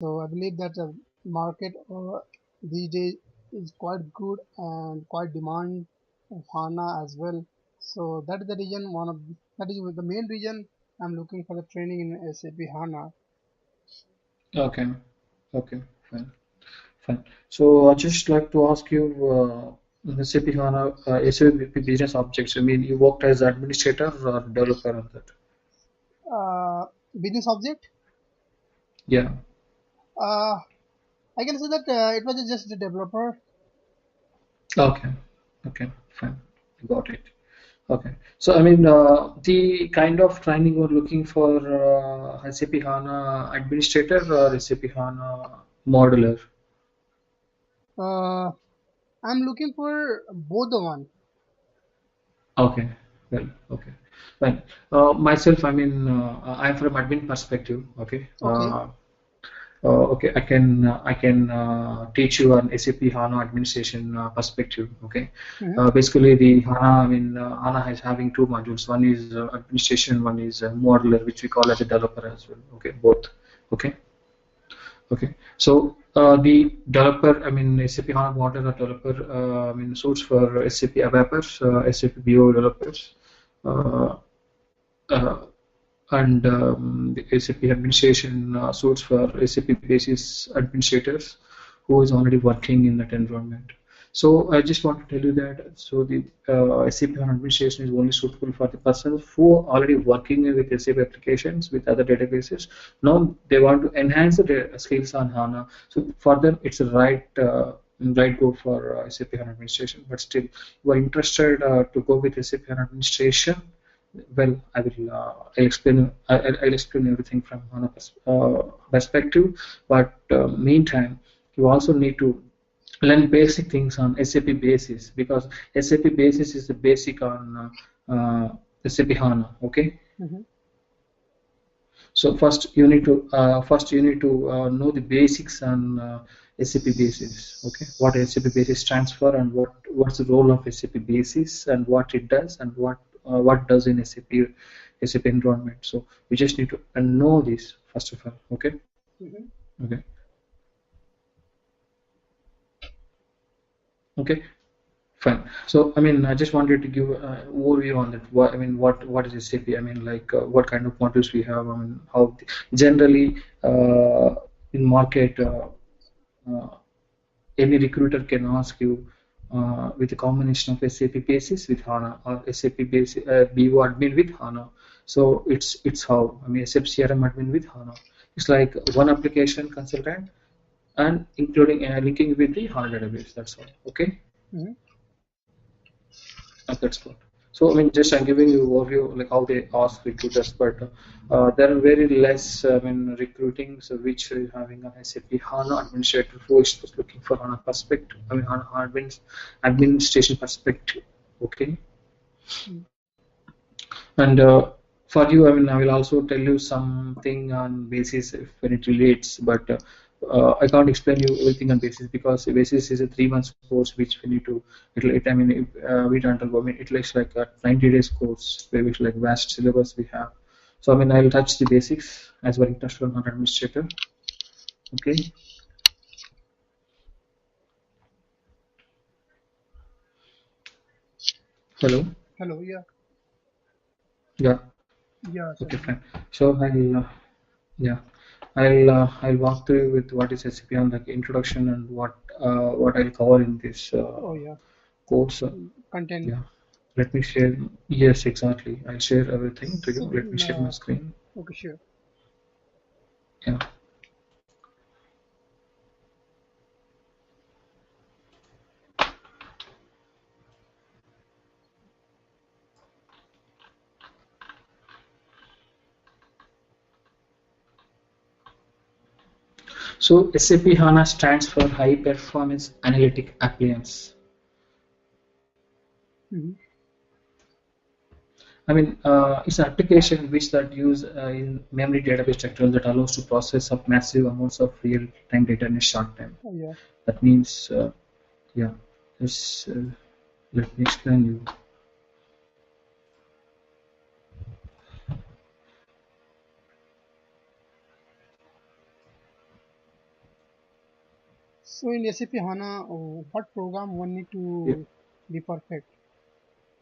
So I believe that the market these days is quite good and quite demand of HANA as well. So that is the reason that is the main reason I'm looking for the training in SAP HANA. Okay, okay, fine, fine. So I just like to ask you, in SAP HANA, SAP Business Objects. I mean, you worked as administrator or developer on that? Uh, Business object. Yeah. Uh, I can say that it was just a developer. Okay. Okay. Fine. Got it. Okay. So I mean, the kind of training we're looking for SAP HANA administrator or SAP HANA modeler. Uh, I'm looking for both the one. Okay. Well, okay. Fine. Myself, I mean, I'm from admin perspective. Okay. Okay. Okay, I can teach you an SAP HANA administration perspective. Okay, Hmm. basically the HANA, I mean HANA is having two modules. One is administration, one is modular, which we call as a developer as well. Okay, both. Okay, okay. So the developer, I mean SAP HANA modular developer, I mean suits for SAP developers, SAP BO developers. Uh, uh, and the SAP administration suits for SAP basis administrators who is already working in that environment. So I just want to tell you that so the SAP administration is only suitable for the persons who are already working with SAP applications with other databases. Now they want to enhance the skills on HANA. So for them, it's a right go for SAP HANA administration. But still, you are interested to go with SAP HANA administration, well, I'll explain. I'll explain everything from HANA perspective. But meantime, you also need to learn basic things on SAP basis because SAP basis is the basic on SAP HANA. Okay. Hmm. So first you need to know the basics on SAP basis. Okay, what SAP basis stands for and what's the role of SAP basis and what it does and what does in SAP environment. So we just need to know this first of all. Okay, Hmm. okay, okay. Fine. So, I mean, I just wanted to give overview on that. What I mean, what is SAP? I mean, like, what kind of modules we have? I mean, how generally in market, uh, any recruiter can ask you with a combination of SAP Basis with HANA or SAP Basis BO admin with HANA. So it's how I mean SAP CRM admin with HANA. It's like one application consultant and including linking with the HANA database. That's all. Okay. Hmm. That's good. So I mean, just I'm giving you overview like how they ask recruiters, but there are very less I mean recruiting, so which is having an SAP HANA administrator who is just looking for HANA perspective. I mean HANA administration perspective. Okay, and for you, I mean, I will also tell you something on basis if when it relates, but I can't explain you everything on basis because basis is a 3 months course which we need to. I mean, we don't undergo. I mean, it looks like a 90 days course, which like vast syllabus we have. So I mean, I'll touch the basics as we're interested on administrator. Okay. Hello. Hello. Yeah. Yeah. Yeah. Okay. Sorry. Fine. So yeah. I'll walk through with what is SCP on the introduction and what I'll cover in this Oh yeah. course. Content. Yeah, let me share. Yes, exactly. I'll share everything to you. So, Let me share my screen. okay, sure. Yeah. So SAP HANA stands for High Performance Analytic Appliance. Hmm. I mean, it's an application which that use in memory database structure that allows to process up massive amounts of real-time data in a short time. Oh yeah. That means, yeah, just let me explain you. So in SAP HANA, what program one need Yeah. to be perfect?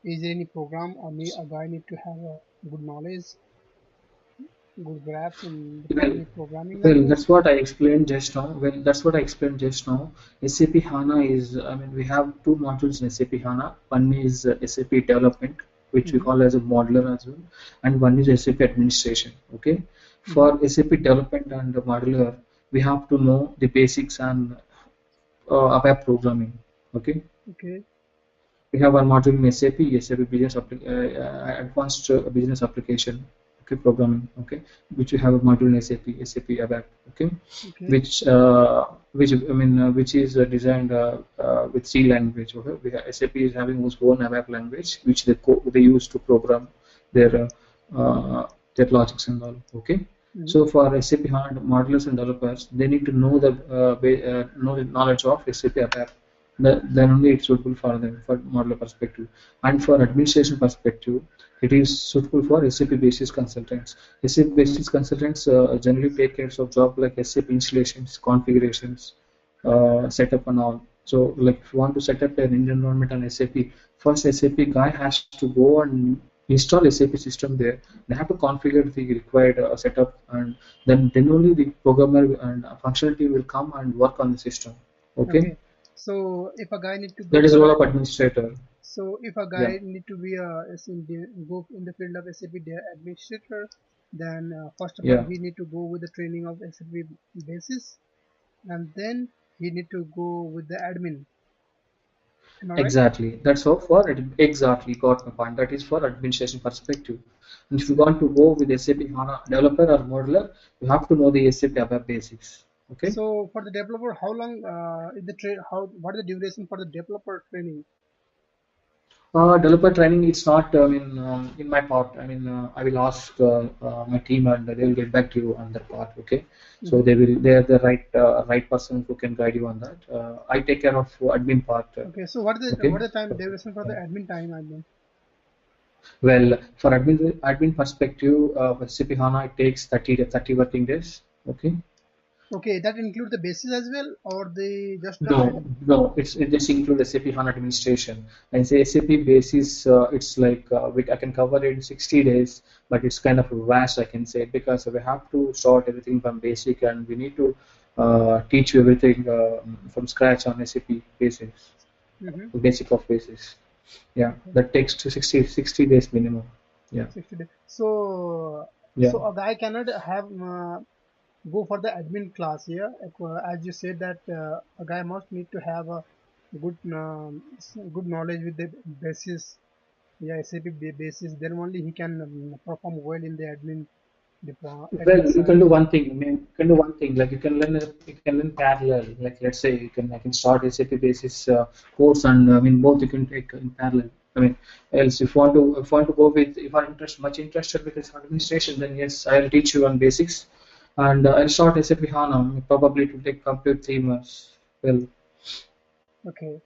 Is there any program or a guy need to have a good knowledge, good grasp in the Well, any programming as well, well? that's what I explained just now. Well, that's what I explained just now. SAP HANA is, I mean, we have two modules in SAP HANA. One is SAP development, which we Mm-hmm, call as a modular as well, and one is SAP administration. Okay, mm-hmm, for SAP development and modular, we have to know the basics and ABAP programming. Okay, okay, we have one module in SAP Advanced Business Application, okay, programming, okay, which we have a module in SAP ABAP, okay, okay, which I mean, which is designed with C language. Okay, SAP is having its own ABAP language, which they use to program their their logics and all. Okay, mm-hmm, so for SAP HANA modelers and developers, they need to know know the knowledge of SAP ABAP, then only it's suitable for them for modular perspective. And for administration perspective, it is suitable for SAP basis consultants. SAP basis consultants generally take care of job like SAP installations, configurations, setup and all. So like if you want to set up an environment on SAP, first SAP guy has to go and install SAP system there. They have to configure the required setup, and then only the programmer and functionality will come and work on the system. Okay, okay. So if a guy need to that go is the for role a of administrator. so if a Yeah, guy need to be go in the field of SAP administrator, then first of all yeah, he need to go with the training of SAP basis, and then he need to go with the admin. Am I right? exactly. That's how for exactly got my point. That is for administration perspective. And if you So, want to go with SAP HANA developer or modeler, you have to know the SAP ABAP basics. Okay. so for the developer, how long is the what is the duration for the developer training? Developer training, it's not, I mean, in my part. I mean, I will ask my team and they will get back to you on that part. Okay. So Hmm. they are the right person who can guide you on that. I take care of admin part. Okay, so Okay. what is the time duration for the admin time? I mean, Well, for admin perspective, SAP HANA, it takes 30 working days. Okay. okay, that includes the basis as well, or the just the No, admin. no, it just include SAP HANA administration. And say SAP basis, it's like I can cover it in 60 days, but it's kind of vast, I can say, because we have to start everything from basic and we need to teach you everything from scratch on SAP basis, Mm-hmm. basic of basis. Yeah, Okay, that takes to 60 days minimum. Yeah, 60 days. So, yeah. a guy cannot have go for the admin class here. As you said that a guy must need to have a good knowledge with the basis, yeah, SAP basis. Then only he can perform well in the Well, admin you can side. do one thing. I mean, you can do one thing. Like you can learn parallel. Like let's say I can start SAP basis course, and I mean both you can take in parallel. I mean, else if you want to go with if I'm much interested with this administration, then yes, I'll teach you on basics, and I'll start SAP HANA. Probably it will take complete 3 months. Well, Okay.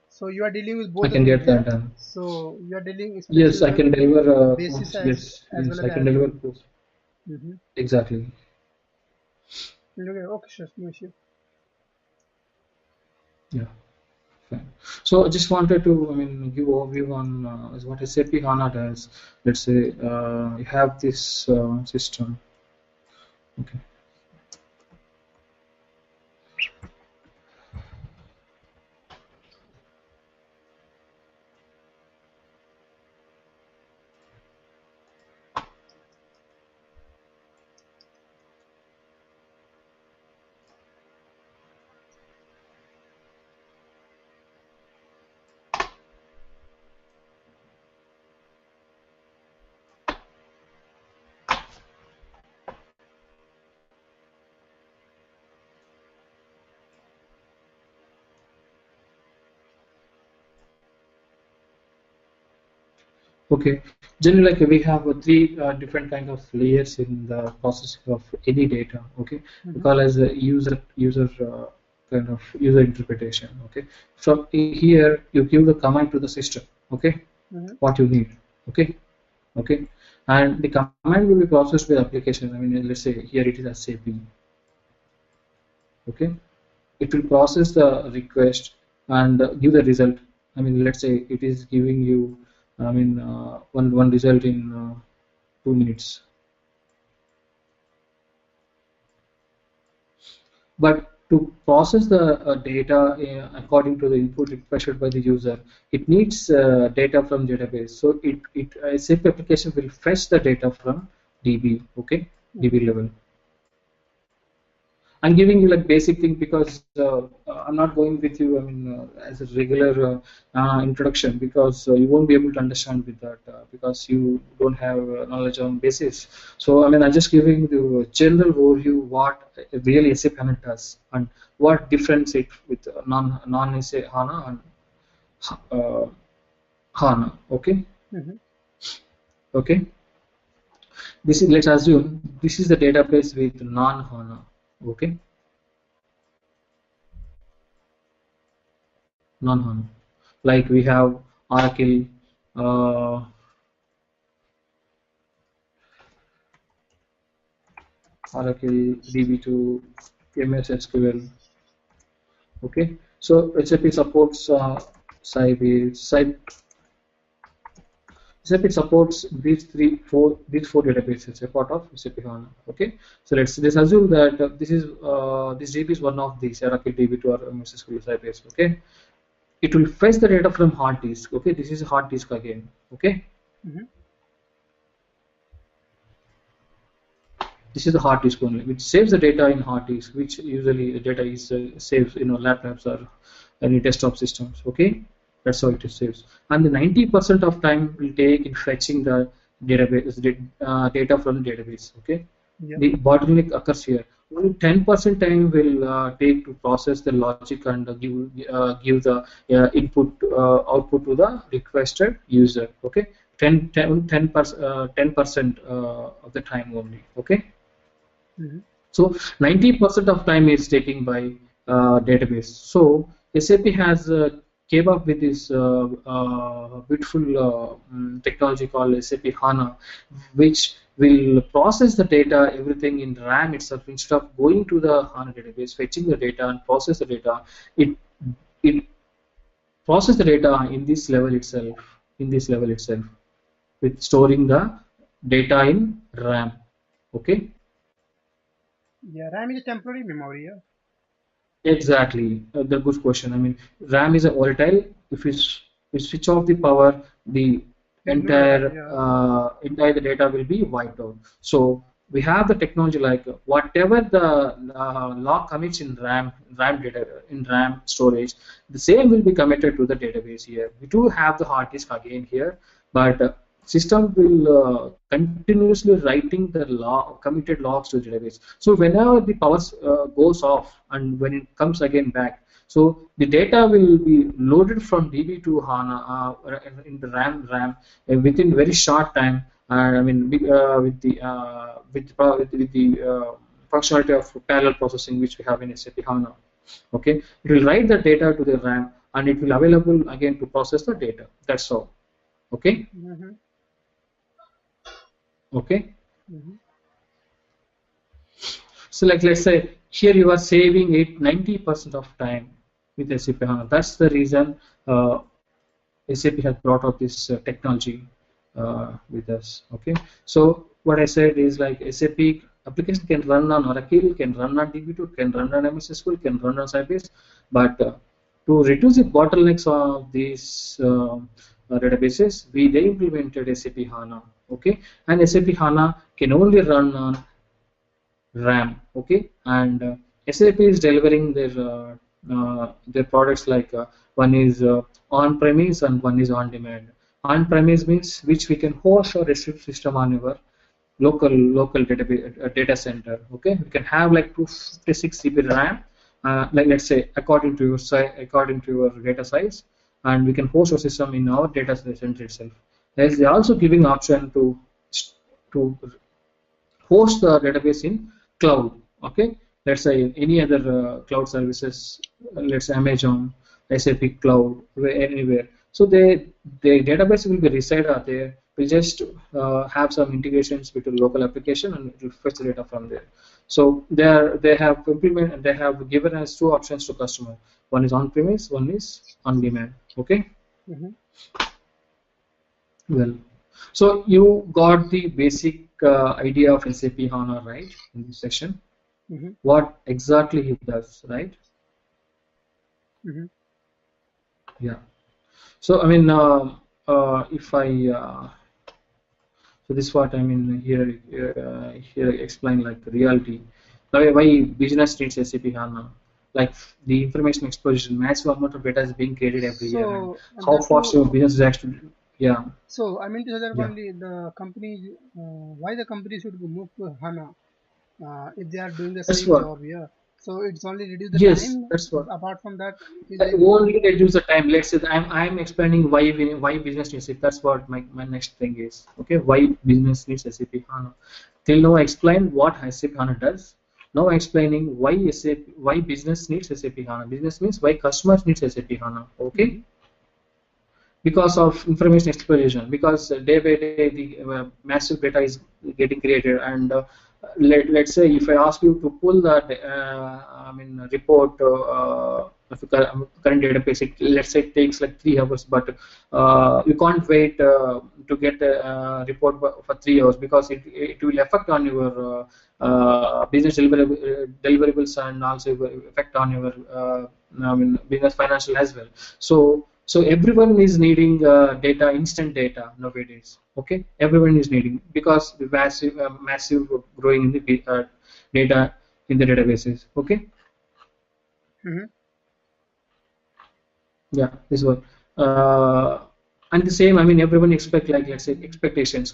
So you are dealing with I both the can things get that here. done. So you are dealing Yes, especially I with can deliver basis course. Yes, as yes, well as I the can deliver admin. course. Mm-hmm. Exactly. Okay, okay, sure, no issue. Yeah. Fine. So I just wanted to, I mean, give overview on what SAP HANA does. Let's say you have this system. Okay. Okay. Generally, like we have three different kind of layers in the processing of any data. Okay. We Mm-hmm. call as a user kind of user interpretation. Okay. So here you give the command to the system. Okay. Mm-hmm. What you need. Okay. Okay. And the command will be processed with application. I mean, let's say here it is SAP. Okay. it will process the request and give the result. I mean, let's say it is giving you, I mean, one result in 2 minutes. But to process the data according to the input requested by the user, it needs data from database. So SAP application will fetch the data from DB, okay, DB Mhm. level. I'm giving you like basic thing because I'm not going with you. I mean, as a regular introduction, because you won't be able to understand with that because you don't have knowledge on basis. So I mean, I'm just giving the general overview what really SAP HANA does and what difference it with non SAP HANA and uh, HANA. Okay, Mhm. okay. This is, let's assume this is the database with non HANA. Okay, non HANA. Like we have Oracle, uh, Oracle DB2, MS SQL. Okay, so SAP supports SAP supports these four databases a part of SAP HANA. Okay, so let's assume that this DB is one of these Oracle DB2 or MS SQL Sybase. Okay, it will fetch the data from hard disk. Okay, this is a hard disk again. Okay, Mhm. this is the hard disk only, which saves the data in hard disk, which usually the data is saves laptops or any desktop systems. Okay, that's how it is saves. And the 90% of time will take in fetching the database data from the database. Okay, Yeah. the bottleneck occurs here. Only 10% time will take to process the logic and give the input output to the requested user. Okay, 10% of the time only. Okay, Mhm. so 90% of time is taken by database. So SAP has came up with this beautiful technology called SAP HANA, which will process the data, everything in RAM itself. Instead of going to the HANA database, fetching the data and process the data, it it process the data in this level itself, in this level itself, with storing the data in RAM. Okay. Yeah. RAM is a temporary memory. Yeah. Exactly, the good question. I mean, RAM is a volatile. If we switch off the power, the There's no data. Yeah. entire the data will be wiped out. So we have the technology like whatever the log commits in RAM data in RAM storage, the same will be committed to the database here. We do have the hard disk again here, but system will continuously writing the log committed logs to the database. So whenever the power goes off and when it comes again back, so the data will be loaded from DB to HANA in the RAM within very short time. I mean with the functionality of parallel processing which we have in SAP HANA. Okay, it will write the data to the RAM and it will available again to process the data. That's all. Okay, Mhm. okay. Mhm. So like let's say here you are saving it 90% of time with SAP HANA. That's the reason SAP has brought out this technology with us. Okay. So what I said is like SAP application can run on Oracle, can run on DB2, can run on MS SQL, can run on Sybase, but to reduce the bottlenecks of these databases, they implemented SAP HANA. Okay, and SAP HANA can only run on RAM. Okay, and SAP is delivering their products like one is on-premise and one is on-demand. On-premise means which we can host our system on our local data center. Okay, we can have like 256 GB RAM, like let's say according to your according to your data size, and we can host our system in our data center itself. They are also giving option to host the database in cloud. Okay, let's say any other cloud services, let's say Amazon, SAP cloud, anywhere. So the database will be reside out there. We just have some integrations with the local application and it will fetch the data from there. So they have given us two options to customer. One is on premise, one is on demand. Okay. Mm-hmm. Well, so you got the basic idea of SAP HANA, right, in this section? Mm-hmm. What exactly it does, right? Mm-hmm. Yeah. So I mean, if I so this what I mean here explain like reality. Why business needs SAP HANA? Like the information explosion, massive amount of data is being created every year, and So how that fast too. your business is actually. Yeah. So I mean to say that Yeah. only the company, why the company should move to HANA if they are doing the That's same what. job here. So it's only reduce the Yes, time. that's what. Apart from that, is it? Only reduce the time. Let's say that I'm explaining why business needs it. That's what my next thing is. Okay, why business needs SAP HANA. Till now I explained what SAP HANA does. Now I'm explaining why business needs SAP HANA. Business means why customers needs SAP HANA. Okay, Mm-hmm. because of information exploration, because day by day the massive data is getting created, and let's say if I ask you to pull that I mean report of a current database, let's say it takes like 3 hours, but you can't wait to get a report for 3 hours, because it will affect on your business deliverables, and also affect on your I mean business financial as well. So everyone is needing data, instant data nowadays. Okay, everyone is needing, because the massive growing in the data in the databases. Okay. Mm-hmm. Yeah, this one. Uh, and the same, I mean, everyone expect, like, let's say expectations,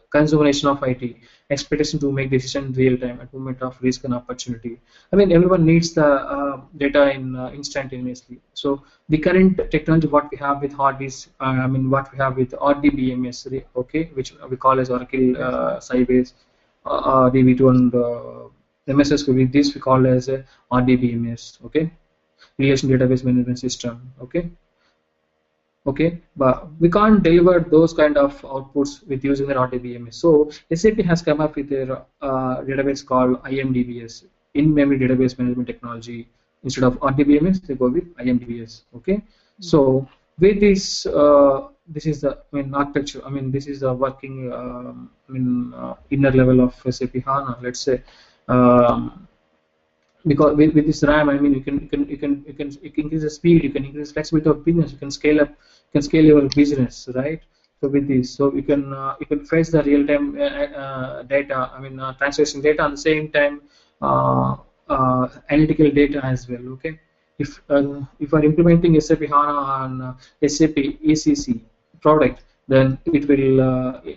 consummation of IT, expectation to make decision in real time at moment of risk and opportunity. I mean, everyone needs the data in instantaneously. So the current technology, what we have with hard disk, I mean, what we have with RDBMS, okay, which we call as Oracle Yes. Sybase, DB2, and MSS, with this we call as RDBMS, okay, relation database management system. Okay, but we Mm-hmm. can't deliver those kind of outputs with using the RDBMS. So SAP has come up with their database called IMDBS, in-memory database management technology. Instead of RDBMS, they go with IMDBS. Okay, Mm-hmm. so with this, this is the, I mean, architecture. I mean, this is the working inner level of SAP HANA. Let's say. Because with this RAM, I mean, you can increase the speed, you can increase flexibility of business, you can scale up, you can scale your business, right? So with this, so you can fetch the real time data, I mean, translation data, at the same time analytical data as well. Okay, if are implementing SAP HANA on SAP ECC product, then it will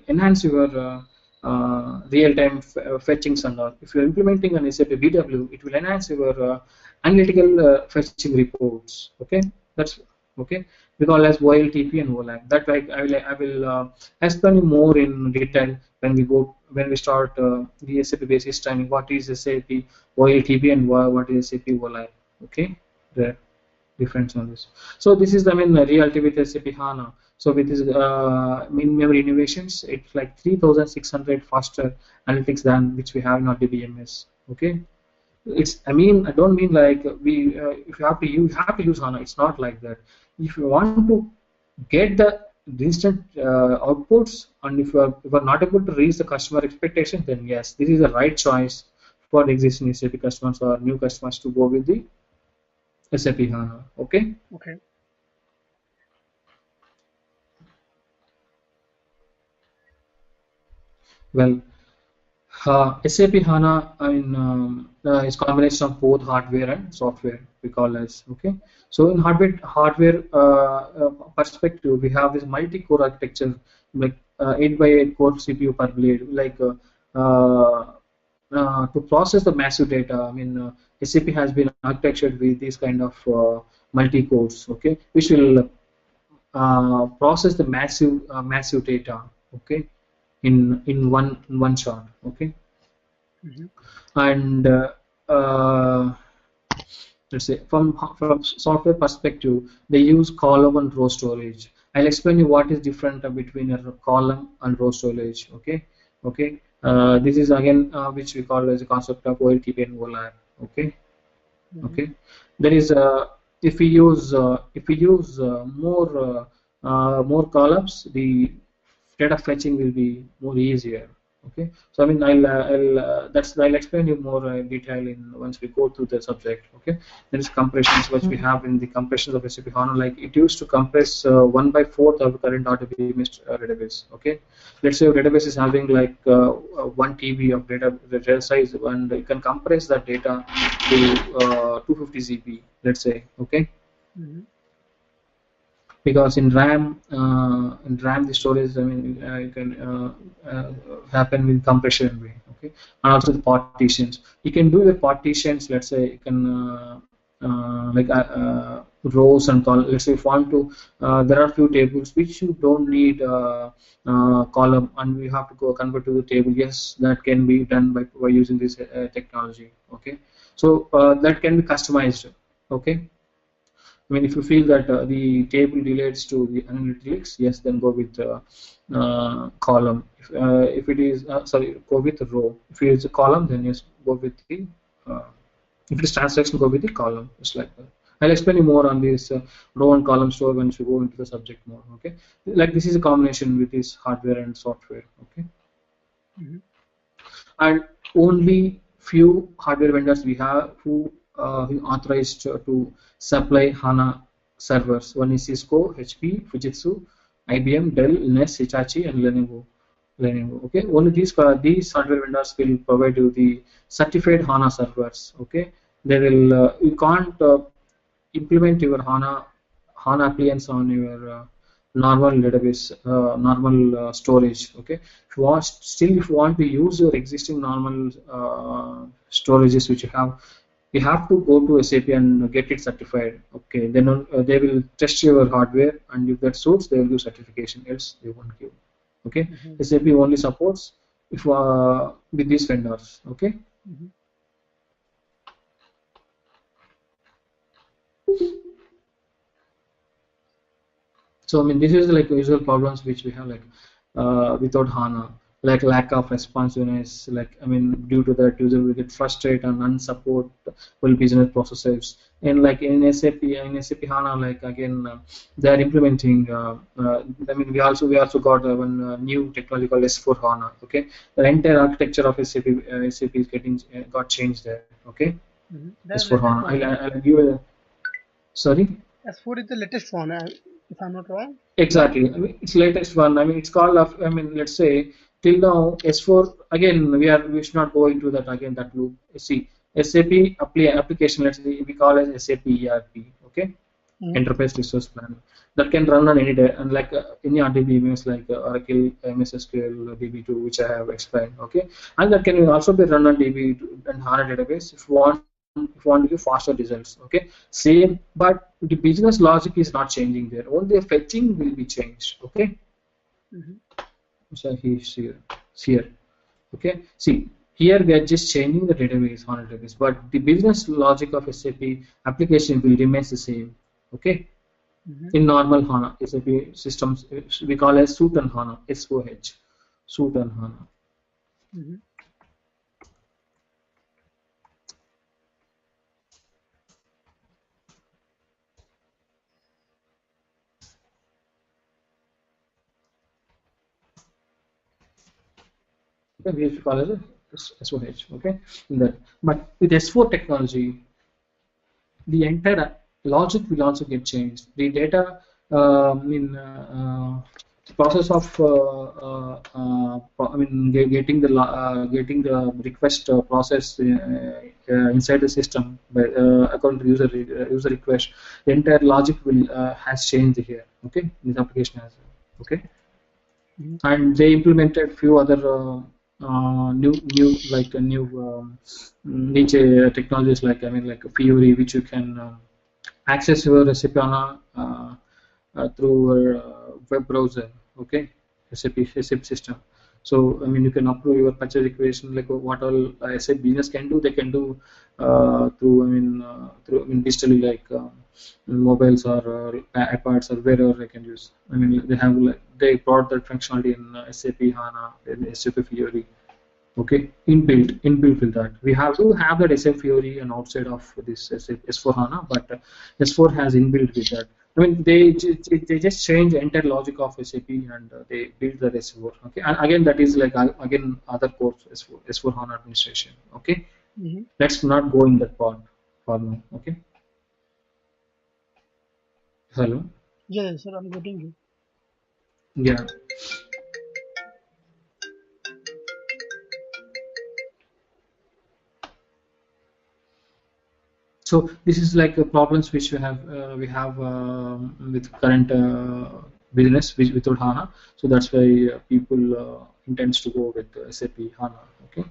enhance your real-time fetchings and all. If you're implementing an SAP BW, it will enhance your analytical fetching reports. Okay, that's okay. We call as OLTP and OLAP. That I will explain more in detail when we start the SAP basis training. What is SAP OLTP and what is SAP OLAP? Okay, the difference on this. So this is, I mean, reality with SAP HANA. So with this in-memory innovations, it's like 3,600 faster analytics than which we have in our DBMS. Okay, it's, I mean, I don't mean like we if you have to use HANA. It's not like that. If you want to get the instant outputs, and if you are not able to reach the customer expectation, then yes, this is the right choice for the existing SAP customers or new customers to go with the SAP HANA. Okay. Okay. Well, SAP HANA, I mean, is combination of both hardware and software. We call as, okay. So in hardware perspective, we have this multi-core architecture, like 8 by 8 core CPU per blade, like to process the massive data. I mean, SAP has been architectured with these kind of multi-cores, okay, which will process the massive data, okay, in one shot, okay. Mm-hmm. And let's say from software perspective, they use column and row storage. I'll explain you what is different between a column and row storage. Okay, okay. This is again which we call as a concept of OLTP and OLAP. Okay, Mm-hmm. okay. There is if we use more columns, the data fetching will be more easier. Okay, so I mean I'll explain you more detail in once we go through the subject. Okay, there is compressions which we have in the compressions of SAP HANA. Like it used to compress 1/4 of the current RDB database. Okay, let's say your database is having like 1 TB of data size, and you can compress that data to 250 GB. Let's say. Okay, Mm-hmm. because in RAM the storage, I mean, you can happen with compression way. Okay, and also the partitions. You can do the partitions. Let's say you can rows and columns. Let's say if you want to, there are few tables which you don't need column, and we have to go convert to the table. Yes, that can be done by using this technology. Okay, so that can be customized. Okay, I mean, if you feel that the table relates to the analytics, yes, then go with column. If it is sorry, go with the row. If it is a column, then yes, go with the. Uh, if it is transaction, go with the column. Just like that. I'll explain you more on this row and column store once we go into the subject more. Okay, like this is a combination with this hardware and software. Okay, Mm-hmm. and only few hardware vendors we have who authorized to supply HANA servers. One is Cisco, HP, Fujitsu, IBM, Dell, NES, Hitachi, and Lenovo. Lenovo. Okay, only these hardware vendors will provide you the certified HANA servers. Okay, they will you can't implement your HANA appliance on your normal database, normal storage. Okay, if you want to use your existing normal storages which you have, you have to go to SAP and get it certified. Okay, then they will test your hardware, and if that suits, they will give certification. Else, they won't give. Okay, Mm-hmm. SAP only supports if with these vendors. Okay. Mm-hmm. So I mean, this is like usual problems which we have like without HANA, like lack of responsiveness. Like I mean, due to that, user will get frustrated and unsupport will business processes. And like in SAP HANA, like again, they are implementing. I mean, we also got one new technology called S4 HANA. Okay, the entire architecture of SAP is getting got changed there. Okay, Mm-hmm. That's the S4 latest HANA. one, right? I'll give a sorry. S4 is the latest one, if I'm not wrong, right? Exactly. I mean, it's latest one. I mean, it's called. I mean, let's say till now S4 again. We should not go into that again. That loop. See, SAP application. Let's say we call as SAP ERP. Okay, Mm-hmm. Enterprise Resource Planning. That can run on any day, and like any RDB means like Oracle, MS SQL, DB2, which I have explained. Okay, and that can also be run on DB2 and HANA database if you want to give faster results. Okay, same, but the business logic is not changing there. Only the fetching will be changed. Okay, Mm-hmm. so he's here. It's here. Okay, see here we are just changing the database HANA database, but the business logic of SAP application will remain the same. Okay, Mm-hmm. in normal HANA SAP systems, we call as suit and HANA, SOH, suit and HANA. Mm-hmm. Okay, we used to call it as SOH. Okay, in that. But with S4 technology, the entire logic will also get changed. The data, the process of, I mean, getting the request process inside the system by according to user request, the entire logic will has changed here. Okay, this application has. Okay, Mm-hmm. and they implemented few other new like a new niche technologies like I mean like Fiori, which you can access your SAP HANA through your web browser. Okay, SAP system. So I mean you can approve your purchase requisition like what all SAP business can do. They can do through I mean digitally like. Mobiles or iPads or wherever they can use. I mean, they brought that functionality in SAP HANA, in SAP Fiori. Okay, inbuilt with that we have to have that SF theory and outside of this S4 HANA, but S4 has inbuilt with that. I mean, they just change the entire logic of SAP and they build the S4. Okay, and again that is like again other course S4 HANA administration. Okay, Mm-hmm. let's not go in that part for now. Okay, hello, Yes, sir, I'm getting you. yeah. So this is like problems which we have with current business without HANA. So that's why people intends to go with SAP HANA. Okay,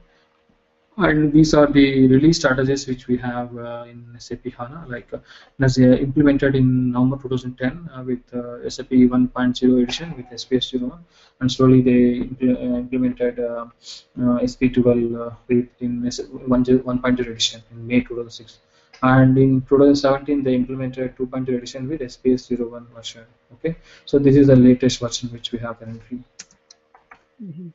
and these are the release strategies which we have in SAP HANA, like as implemented in November 2010 with SAP 1.0 edition with SPS 01, and slowly they implemented SP 12 in 1.0 edition in May 2006. And in 2017, they implemented 2.0 edition with SPS 01 version. Okay, so this is the latest version which we have currently. Mm-hmm.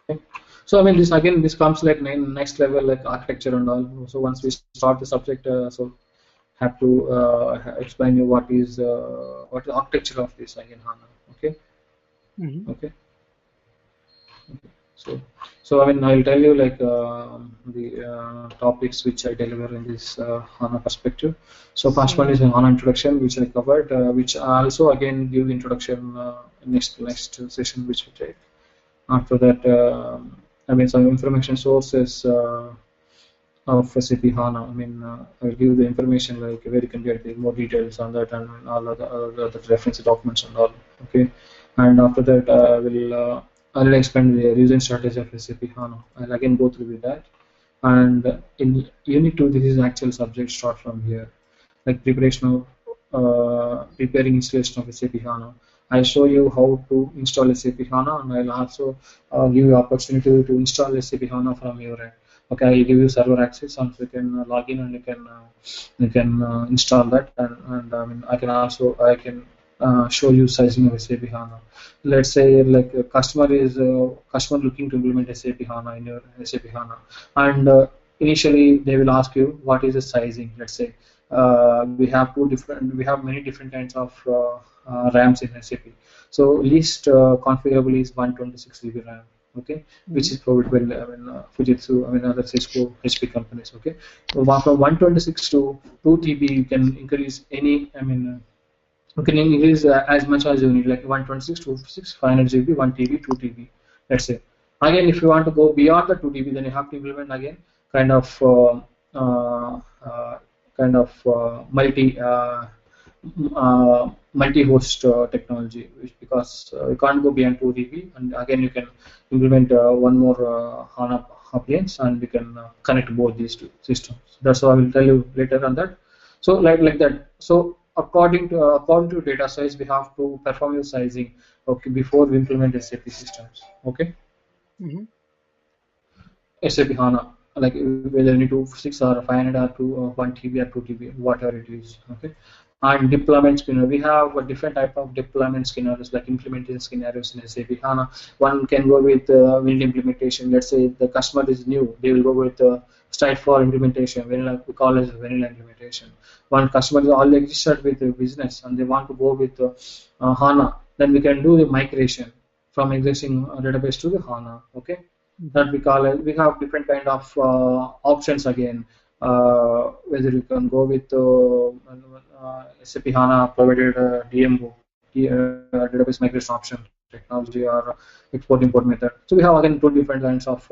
Okay. So I mean, this comes like next level like architecture and all. So once we start the subject, so have to explain you what the architecture of this again HANA. Okay, Mm-hmm. okay. So I mean, I'll tell you like the topics which I deliver in this HANA perspective. So first one So, is a HANA introduction, which I covered, which I also again give the introduction next session which we take. After that, I mean, some information sources of SAP HANA. I mean, I'll give the information like where you can get the more details on that and all the reference documents and all. Okay, and after that, I'll explain the using strategy of SAP HANA. I'll again go through with that. And in Unit 2, this is actual subject start from here, like preparing installation of SAP HANA. I'll show you how to install SAP HANA, and I'll also give you opportunity to install SAP HANA from your end. Okay, I'll give you server access, and you can log in and you can install that, and I mean I can show you sizing of SAP HANA. Let's say like a customer looking to implement SAP HANA in your SAP HANA, and initially they will ask you what is the sizing. Let's say we have many different kinds of RAMs in SAP. So least configurable is 126 GB RAM. Okay, which mm-hmm. is provided by Fujitsu, I mean other Cisco, HP companies. Okay, so from 126 to 2 TB, you can increase any. I mean. You can increase as much as you need, like 126, 256, 500 GB, 1 TB, 2 TB. Let's say. Again, if you want to go beyond the 2 TB, then you have to implement again kind of uh, uh, multi-host technology, which because you can't go beyond 2 TB, and again you can implement one more HANA appliance, and you can connect both these two systems. That's what I will tell you later on that. So like that. So according to data size, we have to perform your sizing. Okay, before we implement SAP systems. Okay. Mm-hmm. SAP HANA, like whether you need to 6 or 500 or 2 or 1 TB or 2 TB, whatever it is. Okay, and deployment scenario. We have a different type of deployment scenarios, like implementation scenarios in SAP HANA. One can go with vanilla implementation. Let's say the customer is new, they will go with straightforward implementation. Vanilla, we call it vanilla implementation. One customer is already registered with the business and they want to go with HANA, then we can do the migration from existing database to the HANA. Okay, Mm-hmm. that we call it. We have different kind of options again. Whether you can go with SAP HANA provided DMO, database migration option technology, or export import method. So we have again two different kinds of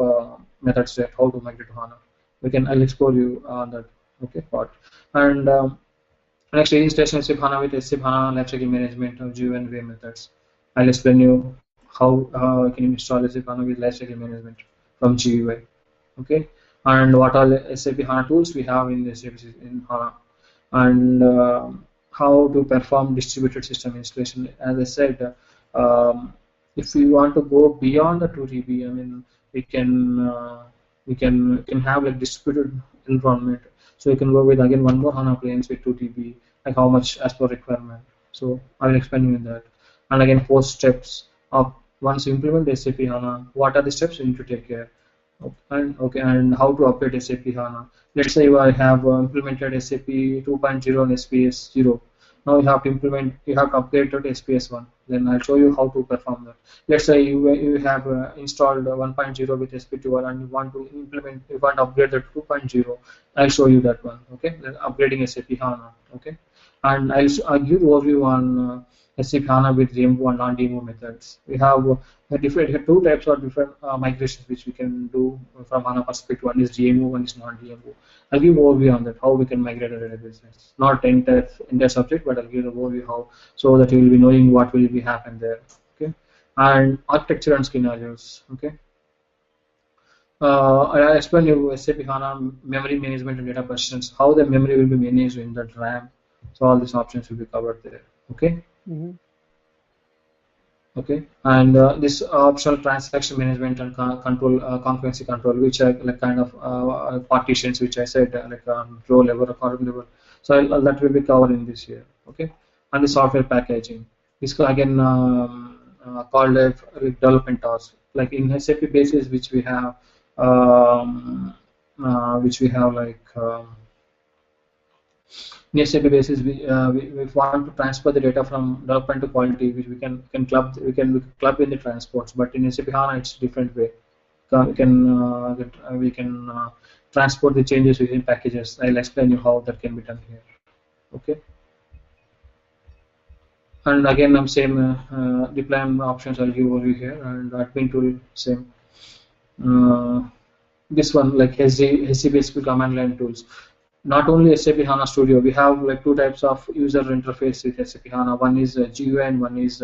methods there, how to migrate to HANA. I'll explore you on that. Okay, part. And next registration SAP HANA with SAP HANA lifecycle management of GUI and VM methods. I'll explain you how can you install SAP HANA with lifecycle management from GUI. Okay, and what are the SAP HANA tools we have in SAP in HANA, and how to perform distributed system installation. As I said, if we want to go beyond the 2 TB, I mean we can. We can have like distributed environment. So you can go with again one more HANA appliance with 2 TB, like how much as per requirement. So I will explain you in that. And again, 4 steps of once you implement SAP HANA, what are the steps you need to take care? And how to update SAP HANA. Let's say I have implemented SAP 2.0 and SPS 0. Now you have to upgrade to SPS 1. Then I'll show you how to perform that. Let's say you have installed 1.0 with SP2 and you want to upgrade that to 2.0. I'll show you that one. Okay, then upgrading SAP HANA. Okay, and I'll give overview on SAP HANA with demo and non-demo methods. We have two types of different migrations which we can do from HANA perspective. One is DMO, one is non-DMO. I'll give overview on that how we can migrate a database. Not entire subject, but I'll give an overview how, so that you will be knowing what will be happen there. Okay, and architecture and scenarios. Okay. I explain you SAP HANA memory management and data persistence, how the memory will be managed in that RAM. So all these options will be covered there. Okay. Mm-hmm. Okay, and this optional transaction management and control, concurrency control, which are like kind of partitions, which I said like row level or column level. So that will be covered in this year. Okay, and the software packaging. This again called a development task. Like in SAP basis, which we have like. In SAP basis, we want to transfer the data from development to quality, which we can club in the transports. But in SAP HANA, it's different way. We can transport the changes within packages. I'll explain you how that can be done here. Okay. And again, I'm same deployment options I'll give over here, and admin tool same. Uh, this one like HCBSP command line tools. Not only SAP HANA Studio, we have like two types of user interface with SAP HANA. One is GUI and one is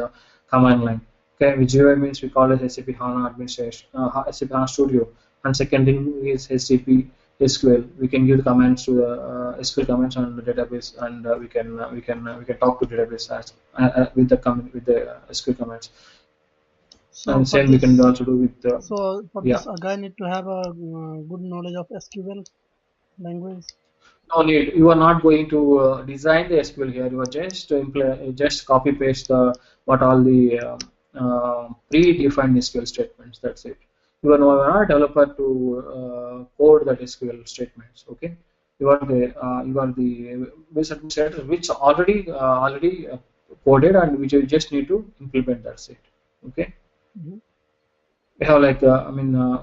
command line. Okay, with GUI means we call it SAP HANA Administration, SAP HANA Studio, and second thing is SAP SQL. We can give the commands to SQL commands on the database, and we can talk to database as with the SQL commands. So And for same we can this, also do with yeah. a guy need to have a good knowledge of SQL language. No need. You are not going to design the SQL here. You are just copy paste what all the predefined SQL statements. That's it. You are not a developer to code that SQL statements. Okay. You are the base administrator which already coded and which you just need to implement. That's it. Okay. Mm-hmm. We have like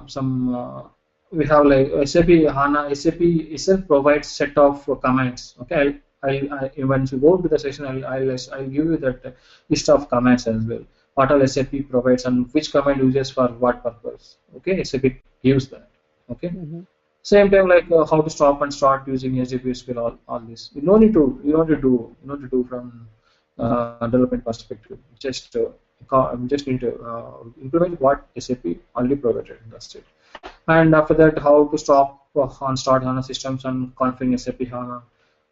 some we have like SAP HANA. SAP itself provides set of commands. Okay, once you go to the session, I'll give you that list of commands as well. What all SAP provides and which command uses for what purpose. Okay, SAP gives that. Okay. Mm-hmm. Same time, like how to stop and start using SAP skill, all this. You don't need to do from development perspective. Just need to implement what SAP already provided. That's it. And after that, how to stop and start HANA systems and configure SAP HANA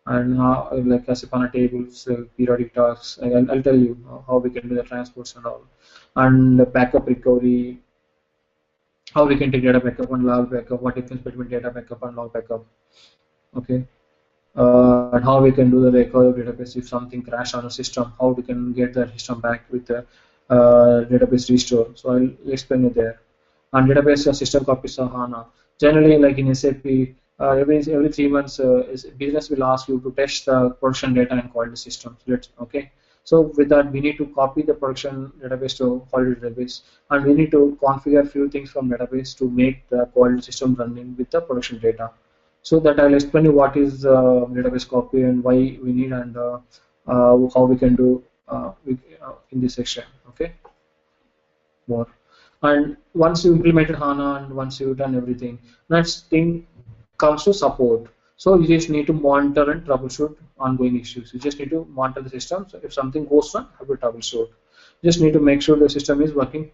and like SAP HANA tables, periodic tasks. I'll tell you how we can do the transports and all, and backup recovery, how we can take data backup and log backup, what difference between data backup and log backup. Okay, and how we can do the recovery of database if something crashed on a system, how we can get the system back with the database restore. So I'll explain it there. And database system copies of HANA. Generally, like in SAP, every 3 months, business will ask you to test the production data and quality systems. Okay. So with that, we need to copy the production database to quality database, and we need to configure a few things from database to make the quality system running with the production data. So that I'll explain you what is database copy and why we need, and how we can do in this section. Okay, more. And once you implemented HANA and once you've done everything, next thing comes to support. So you just need to monitor and troubleshoot ongoing issues. You just need to monitor the system. So if something goes wrong, have to troubleshoot. You just need to make sure the system is working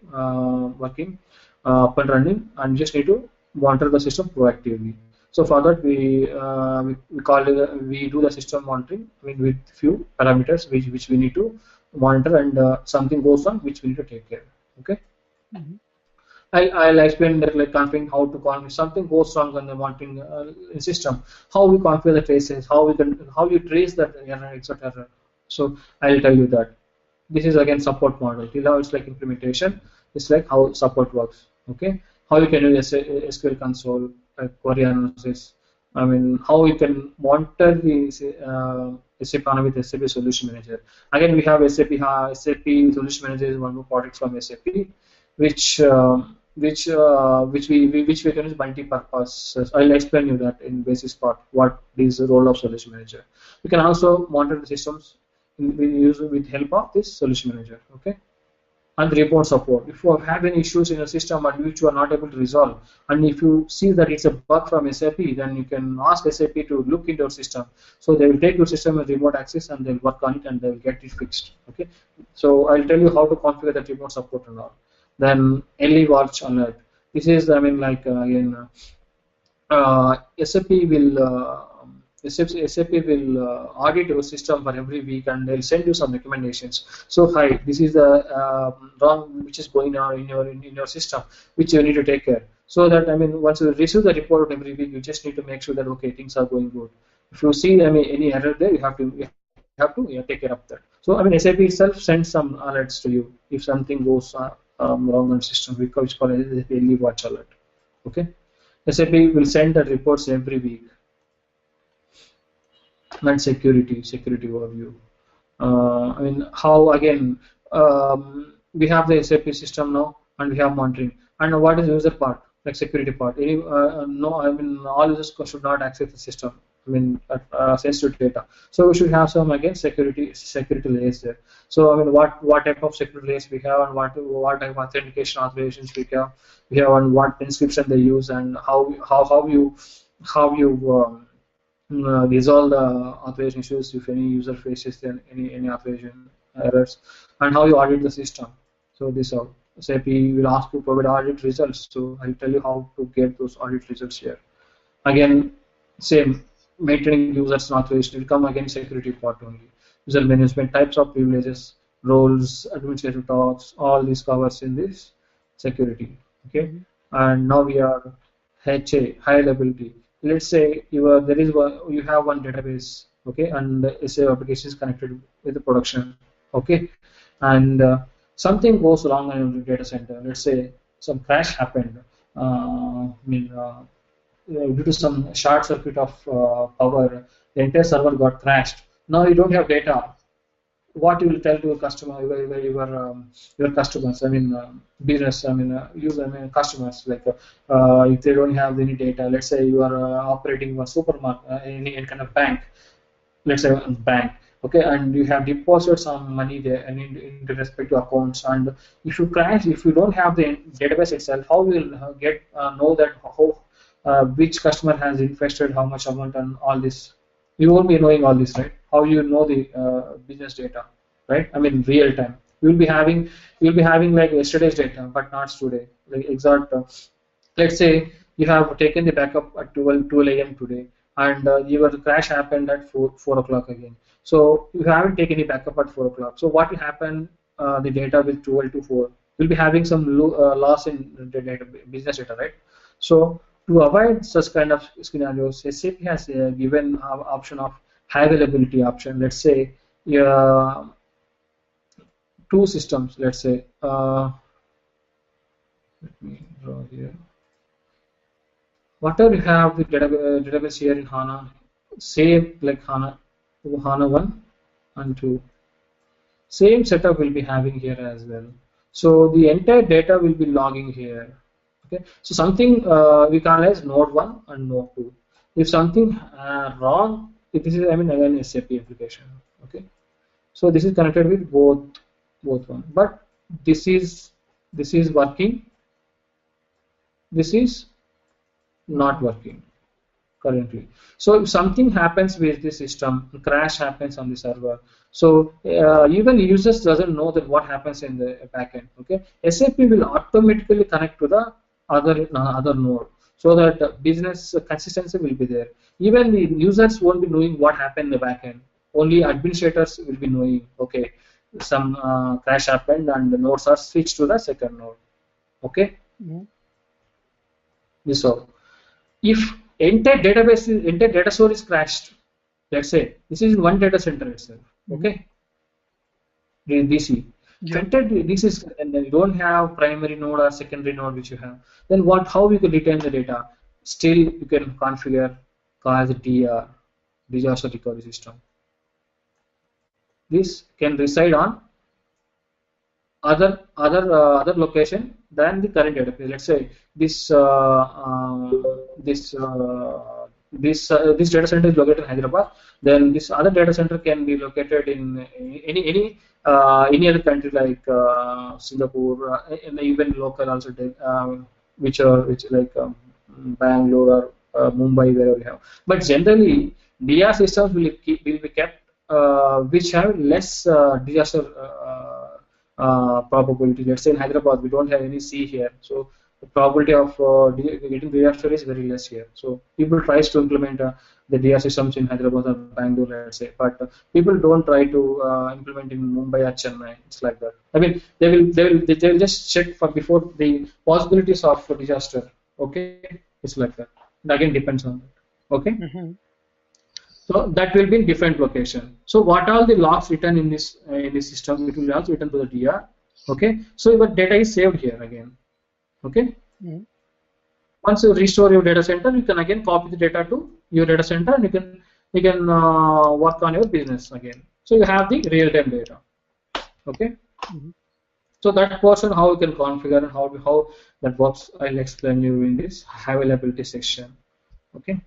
up and running, and you just need to monitor the system proactively. So for that, we do the system monitoring, I mean, with few parameters which we need to monitor, and something goes on which we need to take care. Okay. Mm-hmm. I'll explain that, like configuring how to configure something goes wrong on the monitoring system, how we configure the traces, how you trace that error, etc. So I'll tell you that. This is again support model. Till now it's like implementation. It's like how support works. Okay, how you can use SQL console, query analysis. I mean, how you can monitor the SAP HANA with SAP Solution Manager. Again, we have SAP Solution Manager is one more product from SAP, which which we can use multi-purpose. I'll explain you that in basis part. What is the role of Solution Manager? We can also monitor the systems we use with help of this Solution Manager. Okay, and report support. If you have any issues in your system and which you are not able to resolve, and if you see that it's a bug from SAP, then you can ask SAP to look into your system. So they will take your system with remote access and they'll work on it and they'll get it fixed. Okay, so I'll tell you how to configure that remote support and all. Then early watch alert. This is, I mean, like again. SAP will SAP will audit your system for every week and they'll send you some recommendations. So hi, this is the wrong which is going on in your system, which you need to take care. So that, I mean, once you receive the report every week, you just need to make sure that okay, things are going good. If you see, I mean, any error there, you have to, yeah, take care of that. So I mean, SAP itself sends some alerts to you if something goes wrong on system, because it's called as a daily watch alert. Okay. SAP will send the reports every week. And security overview. I mean, how again, we have the SAP system now, and we have monitoring. And what is user part, like security part? No, I mean, all users should not access the system. I mean, sensitive data. So we should have some again security layers there. So I mean, what type of security layers we have, and what type of authentication authorizations we have, and what inscription they use, and how you resolve the authorization issues if any user faces any authorization errors, and how you audit the system. So this all SAP will ask to provide audit results. So I'll tell you how to get those audit results here. Again, same, maintaining users and authorization will come again security part only. User management, types of privileges, roles, administrative tasks, all these covers in this security. Okay, Mhm. and now we are high availability. Let's say you have one database, okay, and SA application is connected with the production, okay, and something goes wrong in the data center. Let's say some crash happened. Due to some short circuit of power, the entire server got crashed. Now you don't have data. What you will tell to your customer, your customers, I mean, business, I mean, user, I mean, customers, like if they don't have any data, let's say you are operating a supermarket, any kind of bank, let's say a bank, okay, and you have deposited some money there and in respect to accounts, and if you crash, if you don't have the database itself, how will get know that how which customer has invested how much amount and all this? You won't be knowing all this, right? How you know the business data, right? I mean, real time. You'll be having like yesterday's data, but not today. Like exact. Let's say you have taken the backup at 12 a.m. today, and your crash happened at 4 o'clock again. So you haven't taken any backup at 4 o'clock. So what will happen? The data with 12 to 4 will be having some loss in the data, business data, right? So to avoid such kind of scenarios, SAP has given option of high availability option. Let's say uh, two systems. Let's say let me draw here. Whatever you have the database here in HANA, same like HANA 1 and 2. Same setup will be having here as well. So the entire data will be logging here. Okay. So something we can analyze node 1 and node 2. If something wrong, if this is, I mean, again SAP application. Okay. So this is connected with both one. But this is working. This is not working currently. So if something happens with the system, crash happens on the server. So even users doesn't know that what happens in the backend. Okay, SAP will automatically connect to the other node, so that business consistency will be there. Even the users won't be knowing what happened in the backend. Only administrators will be knowing. Okay, some crash happened and the nodes are switched to the second node. Okay. Mm-hmm. This all. If entire data store is crashed, let's say this is one data center itself, Mm-hmm. okay, DC. If Yeah. entire this is and then you don't have primary node or secondary node which you have, then what? How you can retain the data? Still, you can configure cause DR, disaster recovery system. This can reside on other location than the current database. Let's say this this this data center is located in Hyderabad. Then this other data center can be located in any other country like Singapore, and even local also, which like Bangalore or Mumbai, wherever you have. But generally, DR systems will be kept which have less disaster probability. Let's say in Hyderabad, we don't have any sea here, so the probability of getting disaster is very less here. So people tries to implement the DR systems in Hyderabad or Bangalore, let's say, but people don't try to implement in Mumbai or Chennai. It's like that. I mean, they will just check for before the possibilities of disaster. Okay, it's like that. It again depends on that. Okay. Mm-hmm. So that will be in different location. So what are the logs written in this system? It will be also written to the DR. Okay. So your data is saved here again. Okay. Mm-hmm. Once you restore your data center, you can again copy the data to your data center, and you can work on your business again. So you have the real time data. Okay. Mm-hmm. So that portion how you can configure and how that works, I'll explain you in this availability section. Okay.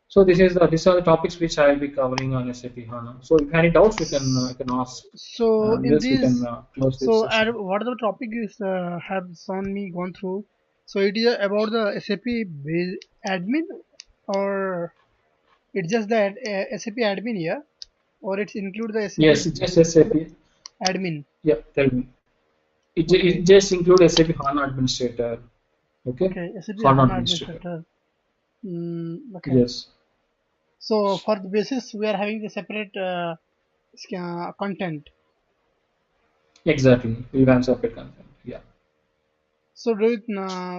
So these are the topics which I will be covering on SAP HANA. So if any doubts, you can ask. So in This we can this, close this so session. what are the topic is have shown me gone through? So it is about the SAP admin, or it's just that SAP admin here, or it's include the SAP Yes, it's just SAP. admin. Yeah, tell me. It Okay, just include SAP HANA Administrator. Okay, okay, SAP HANA HANA Administrator. administrator. Okay. Yes, So for the basis, we are having the separate content. exactly. We have separate content. Yeah. So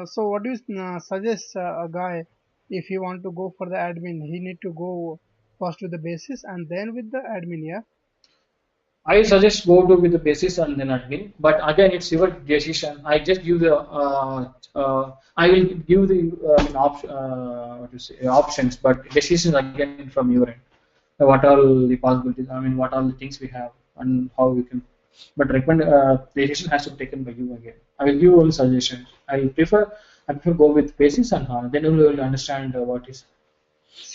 so what do you suggest a guy if he want to go for the admin? He need to go first with the basis and then with the admin. Yeah. I suggest go to with the basis and then admin. But again, it's your decision. I just give the I will give the what to say, options, but decisions again from your end. What all the possibilities? I mean, what all the things we have and how we can. But recommend the decision has to be taken by you again. I will give all suggestions. I prefer go with basis and HANA. Then you will understand what is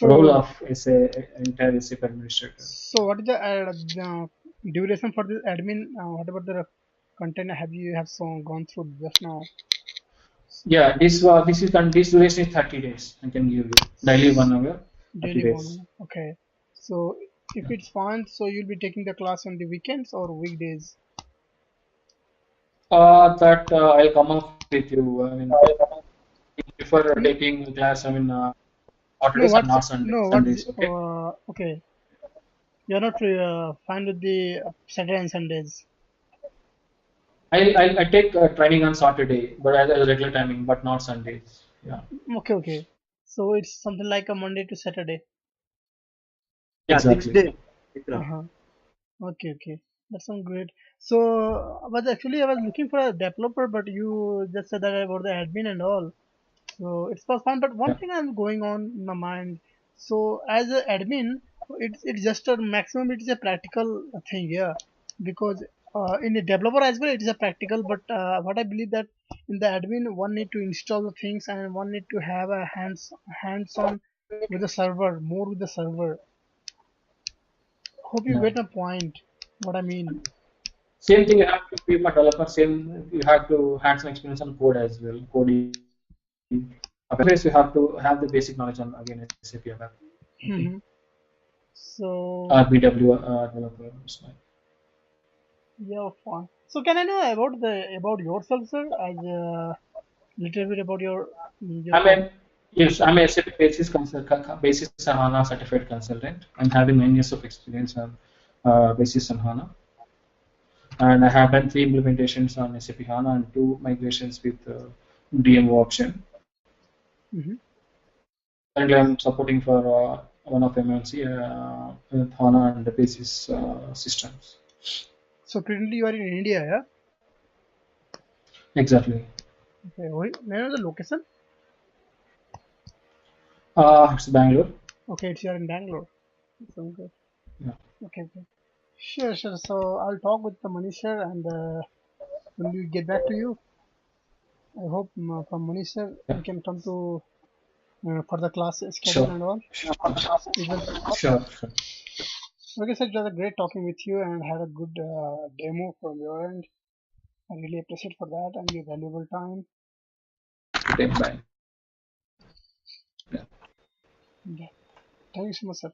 role So of as a entire SAP administrator. so what is the duration for this admin? What about the content have you have so gone through just now? Yeah, this duration is 30 days. I can give you daily 1 hour, 30 Daily days. one. Okay. So if it's fine, so you'll be taking the class on the weekends or weekdays. That I'll come up with you. I mean, prefer No, taking class. I mean, no, Saturdays and what's not no, what's Sundays. Okay. okay. You're not fine with the Saturday and Sundays. I take training on Saturday, but as a regular timing, but not Sundays. Yeah, Okay, okay. So it's something like a Monday to Saturday. Yeah, exactly. 6 days. Vikram. Uh-huh. Okay, okay. That sounds great. So, but actually, I was looking for a developer, but you just said that about the admin and all. So it's was fun. But one Yeah. thing I'm going on in my mind. So as an admin, it's just a maximum. It is a practical thing, yeah. Because in the developer as well, it is a practical. But what I believe that in the admin, one need to install the things and one need to have a hands on with the server, more with the server. Hope you Yeah. get a point. What I mean. Same thing. You have to be a developer. Same. You have to have some experience on code as well. Coding. First, you have to have the basic knowledge on again SAP ABAP. Okay. Hmm. So RBW developer. yeah, fine. So can I know about the about yourself, sir? As little bit about your I'm a yes, I'm a SAP basis and HANA certified consultant. I'm having 9 years of experience on basis and HANA. and I have done 3 implementations on SAP HANA and 2 migrations with DMO option. Mm-hmm. Currently, I'm supporting for one of MNC with HANA and the basis systems. So presently you are in India, yeah? Exactly. Okay. Where is the location? It's Bangalore. Okay, it's you are in Bangalore. So good. Yeah. Okay, okay. Sure, sure. So I'll talk with the Manish sir and when we get back to you, I hope from Manish sir Yeah. we can come to for the class schedule Sure. and all. Sure. It will. Sure. Sure. Okay, sir. It was a great talking with you and had a good demo from your end. I really appreciate for that and your valuable time. Okay. Bye. Yeah. Yeah. Thank you so much, sir.